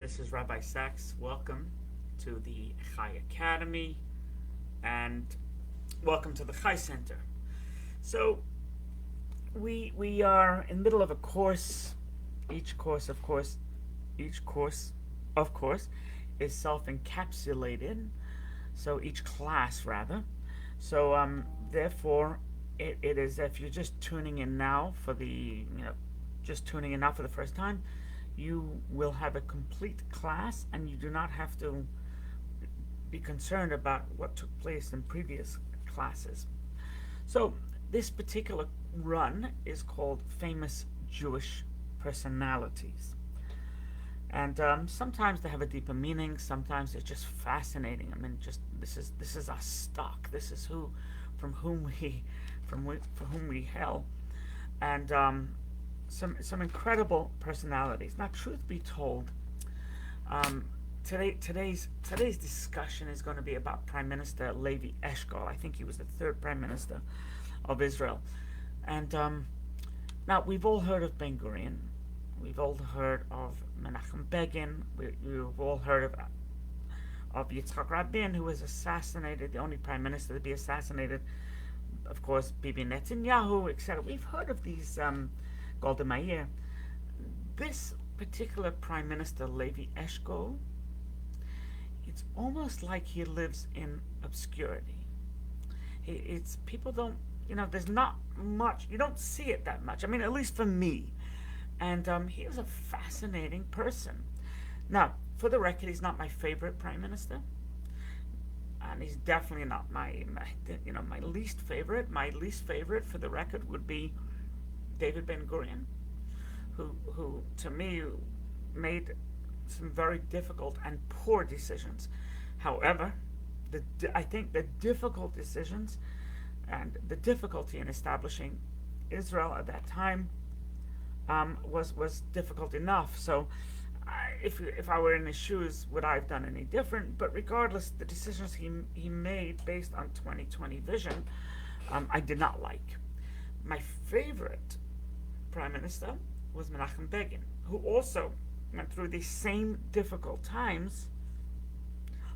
This is Rabbi Sachs. Welcome to the Chai Academy and welcome to the Chai Center. So we are in the middle of a course. Each course, of course, is self-encapsulated. So each class, rather. So therefore, it is, if you're just tuning in now for the first time, you will have a complete class and you do not have to be concerned about what took place in previous classes. So this particular run is called Famous Jewish Personalities. And sometimes they have a deeper meaning. Sometimes it's just fascinating. I mean, just this is our stock. This is from whom we hail, and some incredible personalities. Now, truth be told, today's discussion is going to be about Prime Minister Levy Eshkol. I think he was the third Prime Minister of Israel, and now we've all heard of Ben Gurion. We've all heard of Menachem Begin. We've all heard of Yitzhak Rabin, who was assassinated, the only prime minister to be assassinated. Of course, Bibi Netanyahu, etc. We've heard of these, Golda Meir. This particular prime minister, Levi Eshko, it's almost like he lives in obscurity. It's people don't, there's not much. You don't see it that much. I mean, at least for me. And he was a fascinating person. Now, for the record, he's not my favorite prime minister, and he's definitely not my least favorite. My least favorite, for the record, would be David Ben Gurion, who to me made some very difficult and poor decisions. However, I think the difficult decisions and the difficulty in establishing Israel at that time was difficult enough. So if I were in his shoes, would I have done any different? But regardless, the decisions he made based on 2020 vision, I did not like. My favorite prime minister was Menachem Begin, who also went through these same difficult times,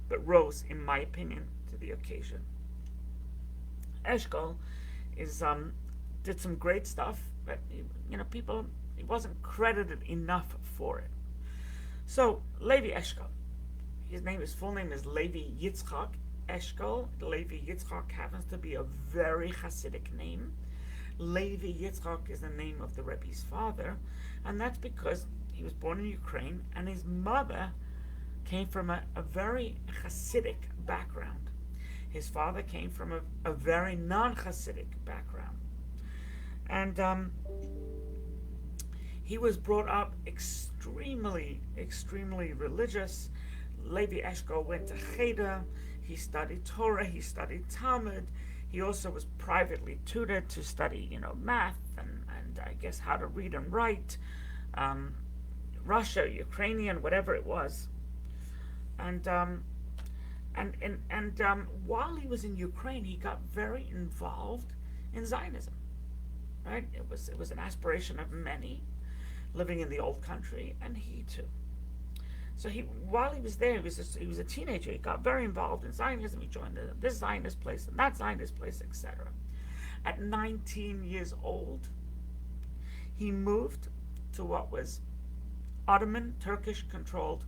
but rose, in my opinion, to the occasion. Ashgal did some great stuff, but he wasn't credited enough for it. So Levi Eshko, his full name is Levi Yitzchak Eshkol. Levi Yitzchak happens to be a very Hasidic name. Levi Yitzchak is the name of the Rebbe's father, and that's because he was born in Ukraine, and his mother came from a very Hasidic background. His father came from a very non-Hasidic background. And he was brought up extremely religious. Levi Eshko went to Cheder. He studied Torah. He studied Talmud. He also was privately tutored to study, math and I guess how to read and write, Russia, Ukrainian, whatever it was. And while he was in Ukraine, he got very involved in Zionism. Right? It was an aspiration of many living in the old country, and he too. So while he was there, he was a teenager. He got very involved in Zionism. He joined this Zionist place and that Zionist place, etc. At 19 years old, he moved to what was Ottoman, Turkish-controlled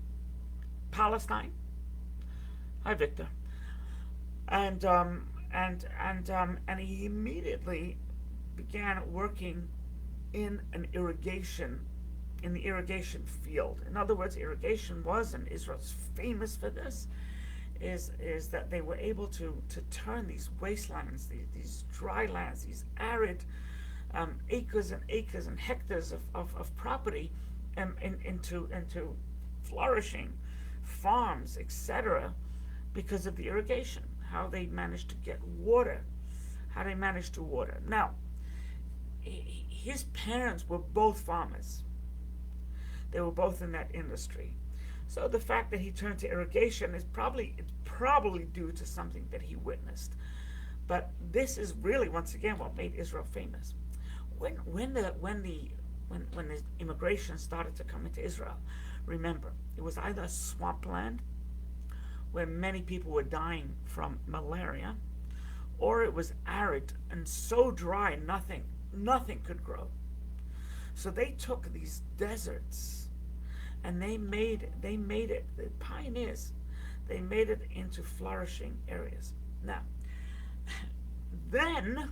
Palestine. Hi, Victor. And he immediately began working in the irrigation field. In other words, irrigation was, and Israel's famous for this, is that they were able to turn these wastelands, these dry lands, these arid acres and acres and hectares of property into flourishing farms, etc., because of the irrigation, how they managed to get water, Now, his parents were both farmers. They were both in that industry. So the fact that he turned to irrigation is probably due to something that he witnessed. But this is really, once again, what made Israel famous. When the immigration started to come into Israel, Remember, it was either swampland where many people were dying from malaria, or it was arid and so dry nothing could grow. So they took these deserts and they made it, the pioneers, they made it into flourishing areas. Now, then,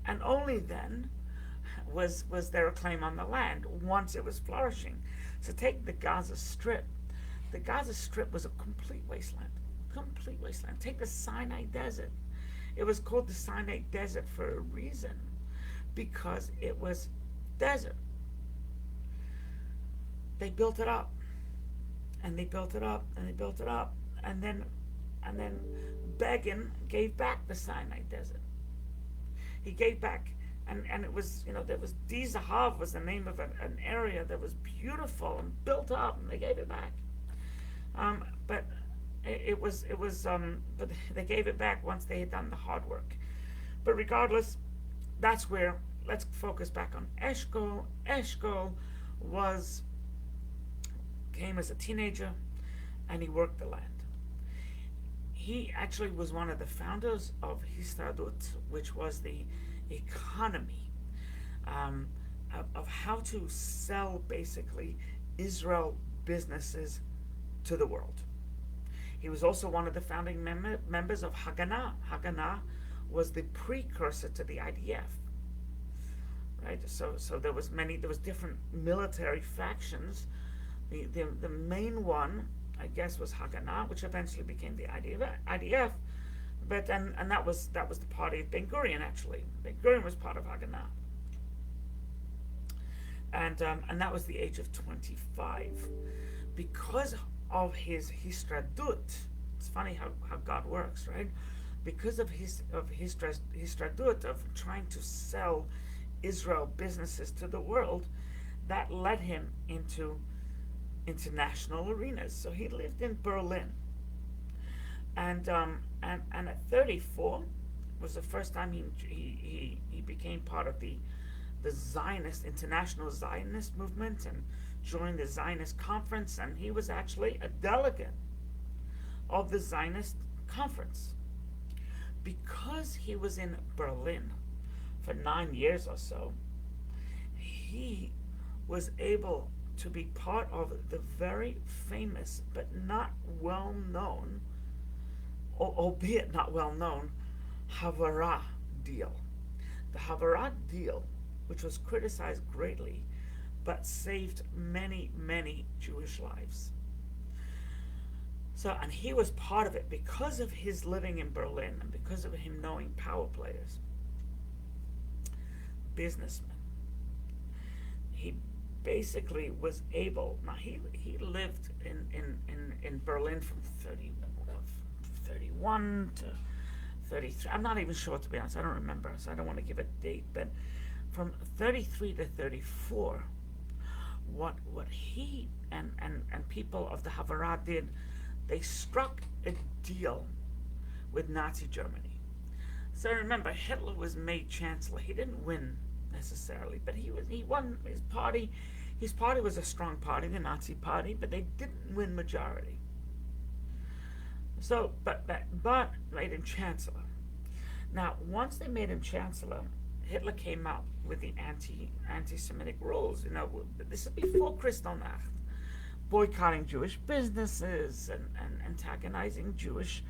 and only then, was there a claim on the land once it was flourishing. So take the Gaza Strip. The Gaza Strip was a complete wasteland. Complete wasteland. Take the Sinai Desert. It was called the Sinai Desert for a reason, because it was desert. They built it up, and they built it up, and they built it up, and then Begin gave back the Sinai Desert. He gave back, and it was, there was Dizahav was the name of an area that was beautiful and built up, and they gave it back. But but they gave it back once they had done the hard work. But regardless, that's where, let's focus back on Eshkol. Eshkol came as a teenager, and he worked the land. He actually was one of the founders of Histadut, which was the economy of how to sell basically Israel businesses to the world. He was also one of the founding members of Haganah. Haganah was the precursor to the IDF. Right? So there was different military factions. The main one, I guess, was Haganah, which eventually became the IDF. But and that was the party of Ben Gurion, actually. Ben Gurion was part of Haganah. And that was the age of 25. Because of his histradut, it's funny how God works, right? Because of his histradut, of trying to sell Israel businesses to the world, that led him into international arenas. So he lived in Berlin, and at 34 was the first time he became part of the Zionist, international Zionist movement, and joined the Zionist conference, and he was actually a delegate of the Zionist conference. Because he was in Berlin for 9 years or so, he was able to be part of the very famous but not well known, albeit not well known, Havarah deal. The Havarah deal, which was criticized greatly, but saved many, many Jewish lives. So, and he was part of it because of his living in Berlin and because of him knowing power players, businessmen. He basically was able. Now he lived in Berlin from 31 to 33. I'm not even sure, to be honest. I don't remember, so I don't want to give a date. But from 33 to 34, what he and people of the Havarah did, they struck a deal with Nazi Germany. So remember, Hitler was made chancellor. He didn't win necessarily, but he won his party. His party was a strong party, the Nazi party, but they didn't win majority. So, but made him chancellor. Now, once they made him chancellor, Hitler came out with the anti-Semitic rules. This is before Kristallnacht, boycotting Jewish businesses and antagonizing Jewish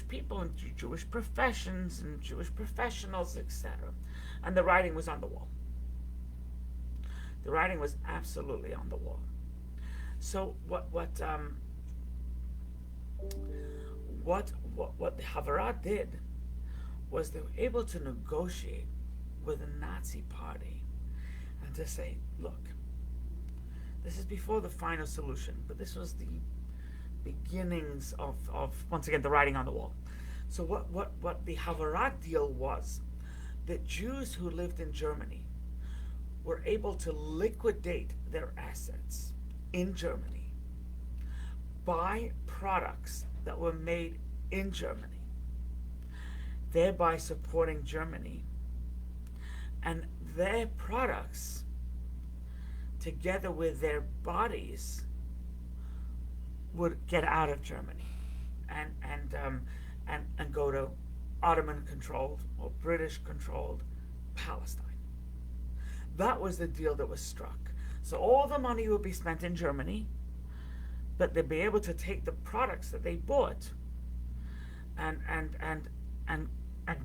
people and Jewish professions and Jewish professionals, etc. And the writing was on the wall. The writing was absolutely on the wall. So what the Havarah did was they were able to negotiate with the Nazi party and to say, look, this is before the final solution, but this was the beginnings of once again, the writing on the wall. So what the Havarah deal was, that Jews who lived in Germany were able to liquidate their assets in Germany, buy products that were made in Germany, thereby supporting Germany, and their products together with their bodies, would get out of Germany and go to Ottoman-controlled or British-controlled Palestine. That was the deal that was struck. So all the money would be spent in Germany, but they'd be able to take the products that they bought and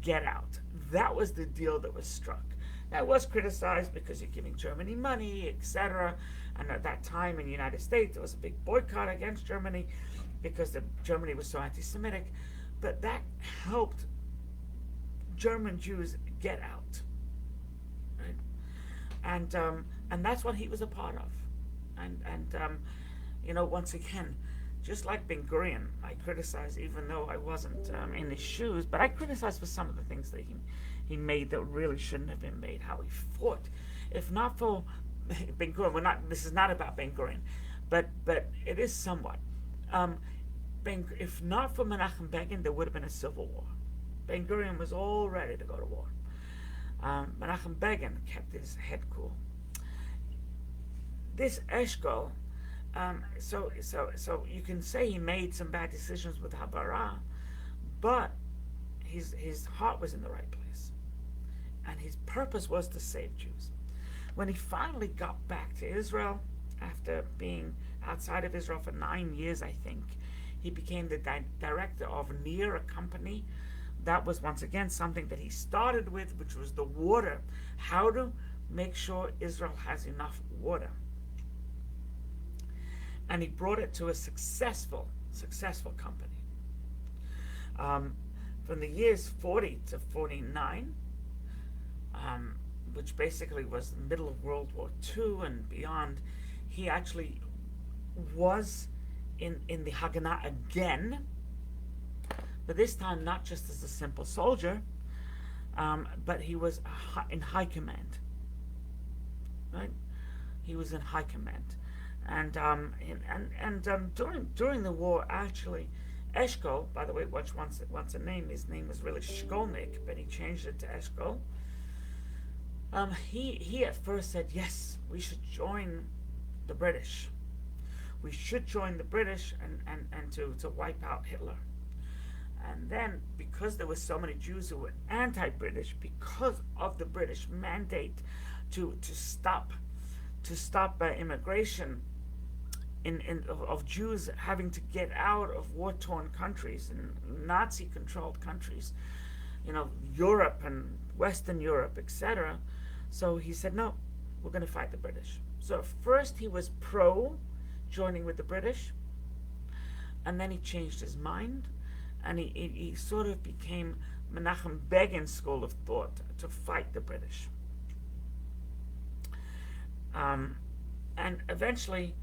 get out. That was the deal that was struck. That was criticized because you're giving Germany money, etc. And at that time in the United States, there was a big boycott against Germany because Germany was so anti-Semitic. But that helped German Jews get out, right? And that's what he was a part of. And once again, just like Ben Gurion, I criticized, even though I wasn't in his shoes, but I criticized for some of the things that he made that really shouldn't have been made, how he fought. If not for Ben Gurion, this is not about Ben Gurion, but it is somewhat. If not for Menachem Begin, there would have been a civil war. Ben Gurion was all ready to go to war. Menachem Begin kept his head cool. This Eshkol, so you can say he made some bad decisions with Habarah, but his heart was in the right place, and his purpose was to save Jews. When he finally got back to Israel, after being outside of Israel for 9 years, I think, he became the director of Near, a company. That was once again something that he started with, which was the water. How to make sure Israel has enough water. And he brought it to a successful company. From the years 40 to 49, which basically was the middle of World War II and beyond, he actually was in the Haganah again, but this time not just as a simple soldier, but he was in high command. Right? He was in high command. And during the war, actually, Eshko, by the way, which once a name, his name was really Shkolnik, but he changed it to Eshkol. He at first said, yes, we should join the British. We should join the British and to wipe out Hitler. And then, because there were so many Jews who were anti-British, because of the British mandate to stop immigration of Jews having to get out of war-torn countries and Nazi-controlled countries, Europe and Western Europe, etc. So he said, no, we're going to fight the British. So first he was pro joining with the British, and then he changed his mind, and he sort of became Menachem Begin's school of thought to fight the British. And eventually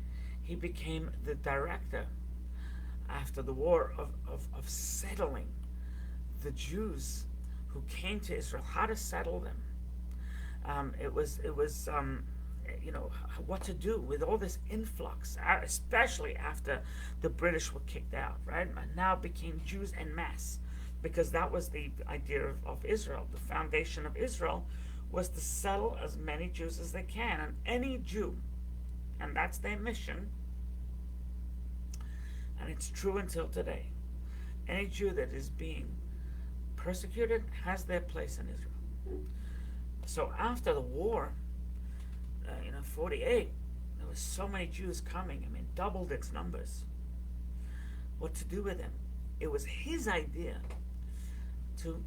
he became the director after the war of settling the Jews who came to Israel, how to settle them. It was what to do with all this influx, especially after the British were kicked out, right? And now became Jews en masse, because that was the idea of Israel. The foundation of Israel was to settle as many Jews as they can, and any Jew, and that's their mission, and it's true until today. Any Jew that is being persecuted has their place in Israel. So after the war, 48, there was so many Jews coming. Doubled its numbers. What to do with them? It was his idea to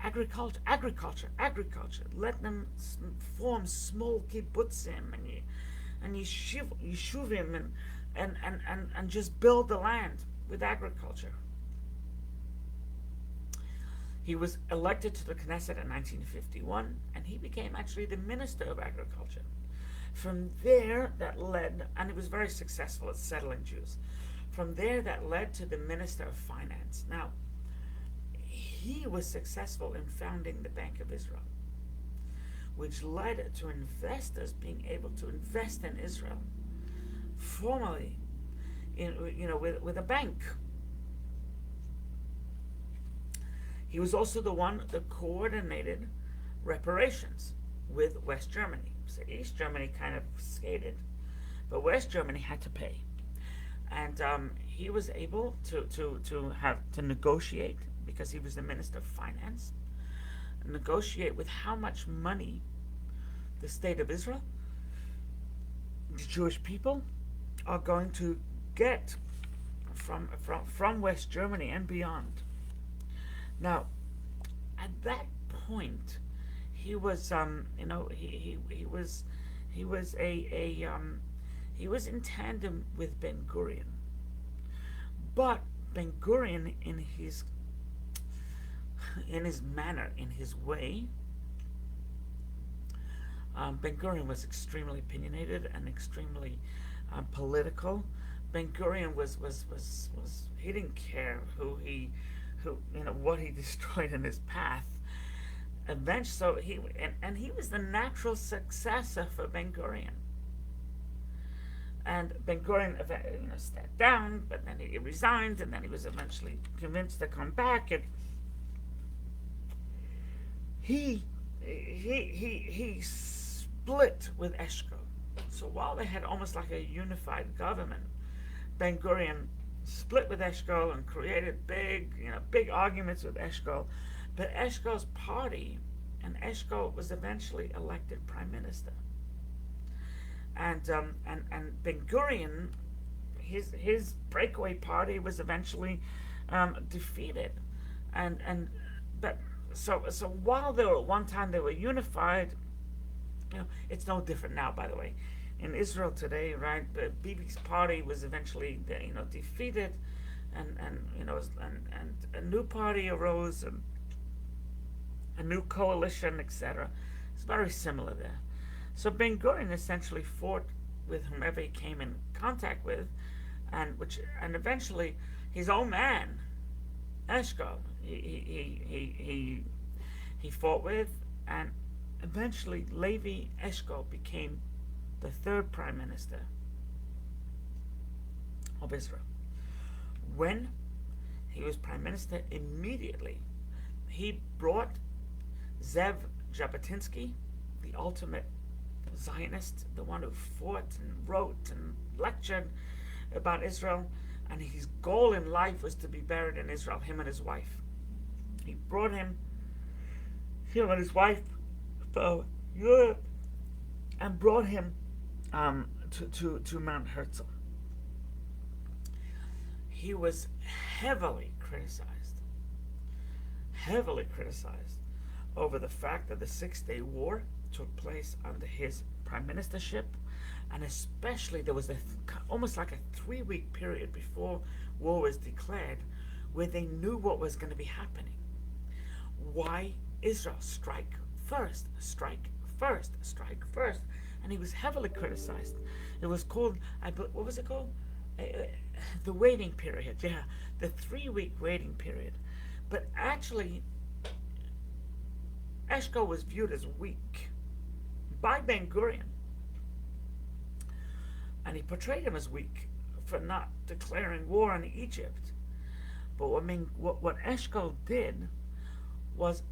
agriculture. Let them form small kibbutzim and yeshuvim and just build the land with agriculture. He was elected to the Knesset in 1951, and he became actually the Minister of Agriculture. From there, that led, and he was very successful at settling Jews. From there, that led to the Minister of Finance. Now, he was successful in founding the Bank of Israel, which led to investors being able to invest in Israel formally, with a bank. He was also the one that coordinated reparations with West Germany. So East Germany kind of skated, but West Germany had to pay. And he was able to negotiate, because he was the Minister of Finance, negotiate with how much money the state of Israel, the Jewish people, are going to get from West Germany and beyond. Now, at that point, he was he was in tandem with Ben Gurion, but Ben Gurion, in his manner, in his way, Ben Gurion was extremely opinionated and extremely political. Ben Gurion was he didn't care what he destroyed in his path. Eventually, so he was the natural successor for Ben Gurion. And Ben Gurion, stepped down, but then he resigned, and then he was eventually convinced to come back, and he split with Eshko. So while they had almost like a unified government, Ben Gurion split with Eshkol and created big arguments with Eshkol. But Eshkol's party, and Eshkol was eventually elected prime minister. And Ben Gurion, his breakaway party was eventually defeated. So while they were at one time they were unified, it's no different now, by the way. In Israel today, right, Bibi's party was eventually defeated, and a new party arose, and a new coalition, etc. It's very similar there. So Ben Gurion essentially fought with whomever he came in contact with, and eventually his own man, Ashgal, he fought with, and eventually Levy Eshkol became the third prime minister of Israel. When he was prime minister, immediately he brought Zev Jabotinsky, the ultimate Zionist, the one who fought and wrote and lectured about Israel, and his goal in life was to be buried in Israel, him and his wife. He brought him and his wife from Europe, and brought him to Mount Herzl. He was heavily criticized over the fact that the 6-Day War took place under his prime ministership, and especially there was almost like a 3-week period before war was declared where they knew what was going to be happening. Why Israel? Strike first, and he was heavily criticized. It was called, what was it called? The waiting period. Yeah, the 3-week waiting period. But actually, Eshko was viewed as weak by Ben Gurion, and he portrayed him as weak for not declaring war on Egypt. But what Eshko did was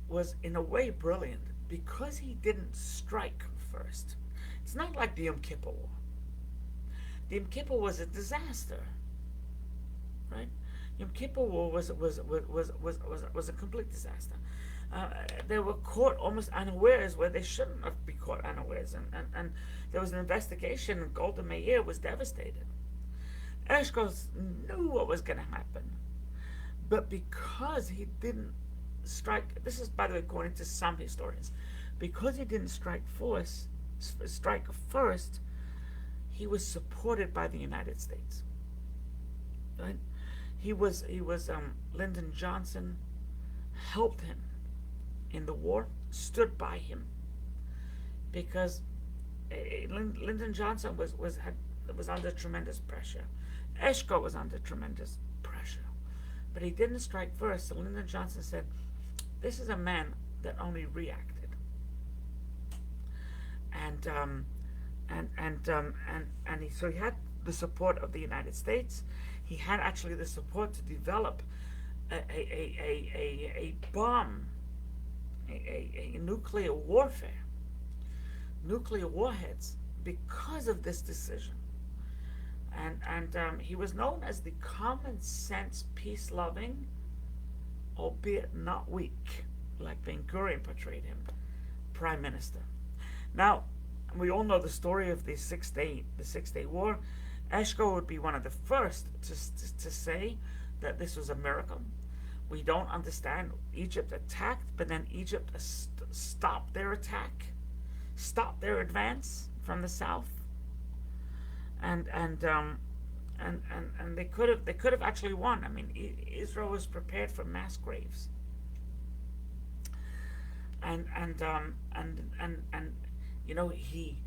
in a way brilliant, because he didn't strike first. It's not like the Yom Kippur War. The Yom Kippur was a disaster, right? Yom Kippur War was a complete disaster. They were caught almost unawares where they shouldn't have been caught unawares, and there was an investigation, and Golda Meir was devastated. Eshkol knew what was going to happen, but because he didn't strike, this is, by the way, according to some historians, because he didn't strike first, he was supported by the United States. Right? Lyndon Johnson helped him in the war, stood by him, because Lyndon Johnson was under tremendous pressure. Eshko was under tremendous pressure, but he didn't strike first. So Lyndon Johnson said, "This is a man that only reacted," so he had the support of the United States. He had actually the support to develop a bomb, a nuclear warfare, nuclear warheads because of this decision. And he was known as the common sense, peace-loving, albeit not weak, like Ben-Gurion portrayed him, prime minister. Now, we all know the story of the Six-Day War. Eshko would be one of the first to say that this was a miracle. We don't understand. Egypt attacked, but then Egypt stopped their attack, stopped their advance from the south, and they could have actually won. I mean, Israel was prepared for mass graves, and you know, he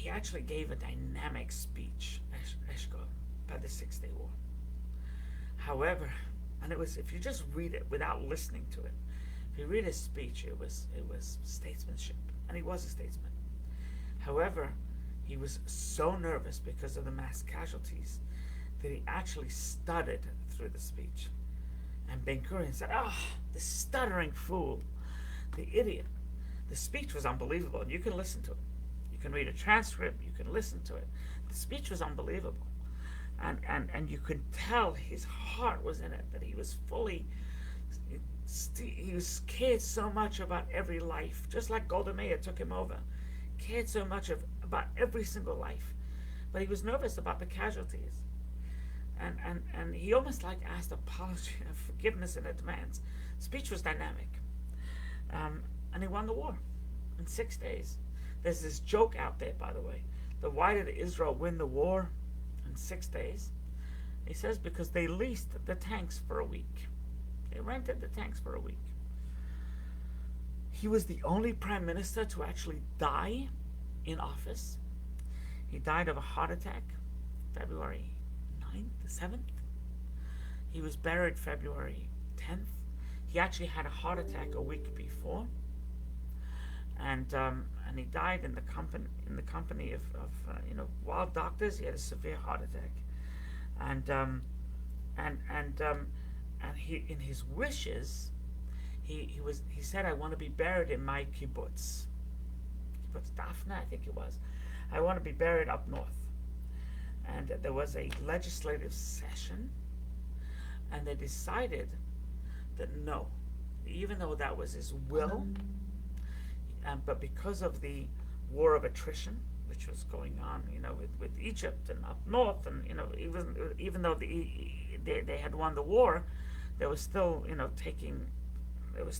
actually gave a dynamic speech, Eshkol, by the Six-Day War. However, and it was, if you just read it without listening to it, if you read his speech, it was statesmanship, and he was a statesman. However, he was so nervous because of the mass casualties that he actually stuttered through the speech. And Ben-Gurion said, the stuttering fool, the idiot. The speech was unbelievable, and you can listen to it. You can read a transcript, you can listen to it. The speech was unbelievable. And you could tell his heart was in it, that he was he was cared so much about every life, just like Golda Meir took him over, cared so much about every single life. But he was nervous about the casualties. And he almost like asked apology and forgiveness in advance. Speech was dynamic. And he won the war in 6 days. There's this joke out there, by the way, that why did Israel win the war in 6 days? He says because they leased the tanks for a week. They rented the tanks for a week. He was the only prime minister to actually die in office. He died of a heart attack February 9th, 7th. He was buried February 10th. He actually had a heart attack a week before. And he died in the company of wild doctors. He had a severe heart attack, and he, in his wishes, he said, I want to be buried in my kibbutz Daphne, I think it was. I want to be buried up north. And there was a legislative session, and they decided that no, even though that was his will. But because of the war of attrition, which was going on, with Egypt and up north, and even though they had won the war, they were still they were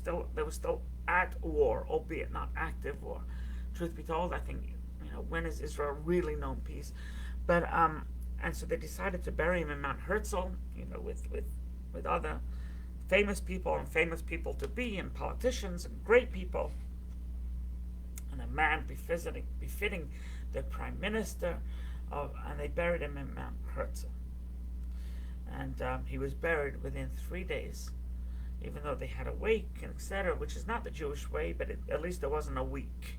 still at war, albeit not active war. Truth be told, I think when is Israel really known peace? But and so they decided to bury him in Mount Herzl, with other famous people and famous people to be, and politicians and great people. And a man befitting the prime minister, and they buried him in Mount Herzl. And he was buried within 3 days, even though they had a wake, etc., which is not the Jewish way, but at least there wasn't a week.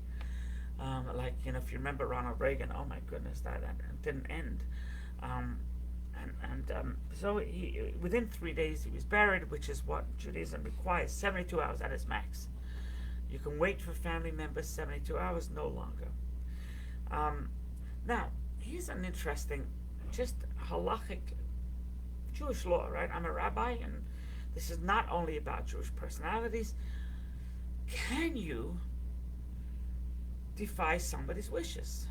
If you remember Ronald Reagan, oh my goodness, that didn't end. So within 3 days he was buried, which is what Judaism requires, 72 hours at its max. You can wait for family members 72 hours, no longer. Now, here's an interesting, just halachic Jewish law, right? I'm a rabbi, and this is not only about Jewish personalities. Can you defy somebody's wishes?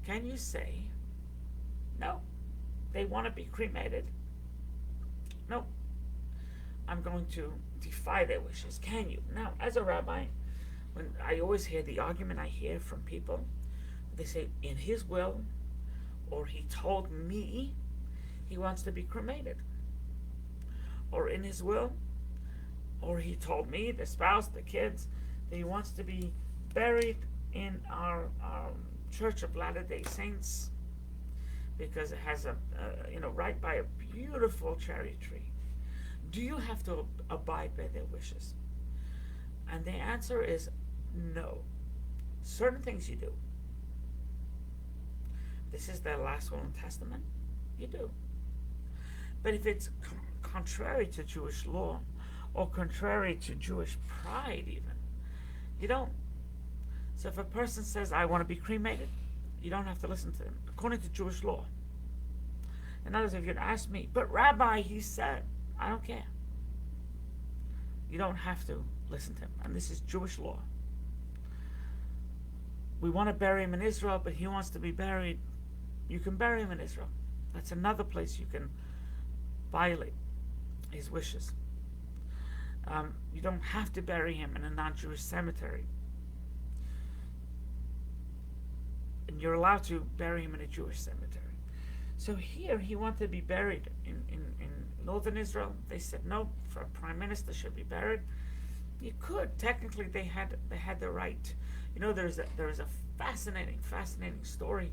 Can you say, no, they want to be cremated? No, I'm going to defy their wishes. Can you? Now, as a rabbi, when I always hear the argument I hear from people, they say, in his will, or he told me he wants to be cremated. Or in his will, or he told me, the spouse, the kids, that he wants to be buried in our Church of Latter-day Saints, because it has right by a beautiful cherry tree. Do you have to abide by their wishes? And the answer is no. Certain things you do. This is their last will and testament. You do. But if it's contrary to Jewish law, or contrary to Jewish pride even, you don't. So if a person says, I want to be cremated, you don't have to listen to them, according to Jewish law. In other words, if you'd ask me, but Rabbi, he said, I don't care. You don't have to listen to him. And this is Jewish law. We want to bury him in Israel, but he wants to be buried. You can bury him in Israel. That's another place you can violate his wishes. You don't have to bury him in a non-Jewish cemetery. And you're allowed to bury him in a Jewish cemetery. So here he wanted to be buried in northern Israel. They said no, for a prime minister should be buried. You could. Technically they had the right. You know, there is a fascinating story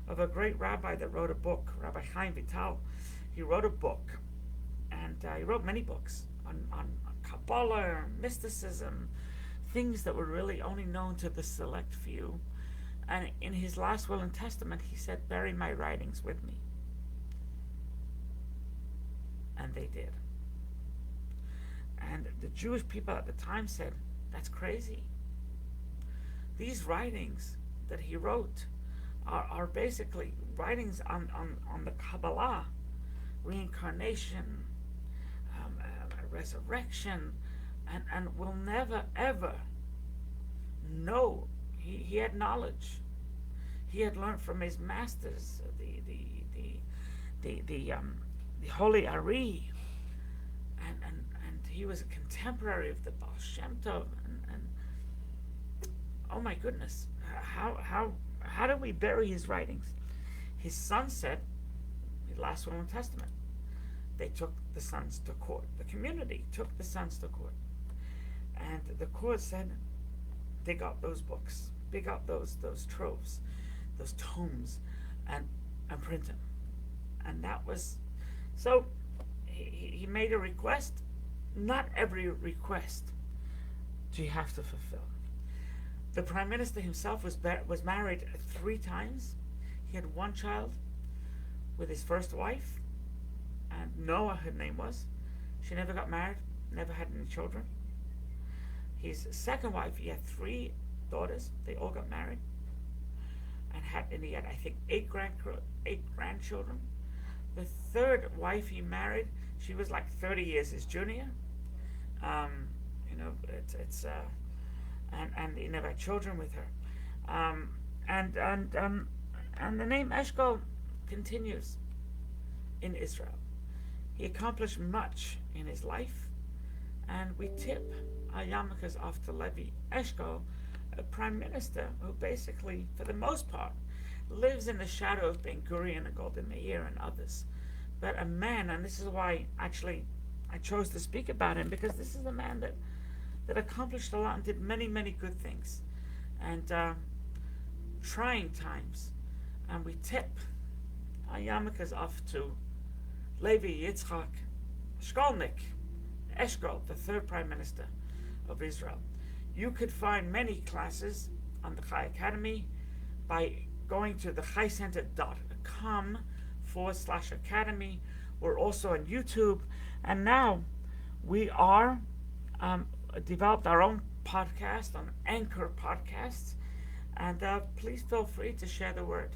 of a great rabbi that wrote a book, Rabbi Chaim Vital. He wrote a book, and he wrote many books on Kabbalah, mysticism, things that were really only known to the select few. And in his last will and testament, he said, bury my writings with me. And they did. And the Jewish people at the time said, that's crazy. These writings that he wrote are basically writings on the Kabbalah, reincarnation, resurrection, and will never ever know. He had knowledge. He had learned from his masters, the Holy Ari, and he was a contemporary of the Baal Shem Tov, and oh my goodness, how do we bury his writings? His son said, the last will and testament, they took the sons to court. The community took the sons to court, and the court said, dig up those books, dig up those troves, those tomes, and print them. And that was, so he made a request. Not every request do you have to fulfill. The prime minister himself was married 3 times. He had 1 child with his first wife, and Noah, her name was. She never got married, never had any children. His second wife, he had 3 daughters. They all got married, and he had, I think, 8 grandchildren. The third wife he married, she was like 30 years his junior. And he never had children with her. And the name Eshkol continues in Israel. He accomplished much in his life, and we tip our yarmulkes off to Levy Eshko, a prime minister who basically, for the most part, lives in the shadow of Ben Gurion and Golda Meir and others. But a man, and this is why actually I chose to speak about him, because this is a man that accomplished a lot and did many, many good things. And trying times. And we tip our yarmulkes off to Levi, Yitzchak, Shkolnik, Eshkol, the 3rd Prime Minister of Israel. You could find many classes on the Chai Academy by going to thechaicenter.com/academy. We're also on YouTube. And now we are developed our own podcast on Anchor Podcasts. And please feel free to share the word.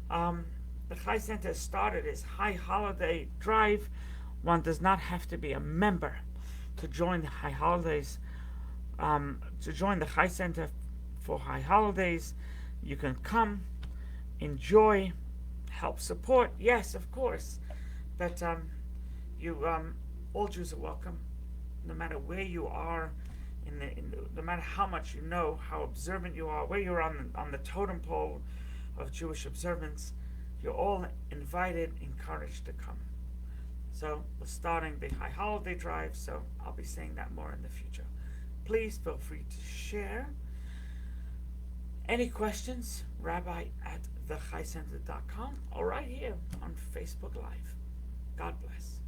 The Chai Center started its High Holiday Drive. One does not have to be a member to join the High Holidays. To join the Chai Center for High Holidays, you can come, enjoy, help support. Yes, of course, but all Jews are welcome, no matter where you are, no matter how much you know, how observant you are, where you're on the totem pole of Jewish observance. You're all invited, encouraged to come. So we're starting the High Holiday Drive, so I'll be saying that more in the future. Please feel free to share. Any questions, rabbi@thechaicenter.com, or right here on Facebook Live. God bless.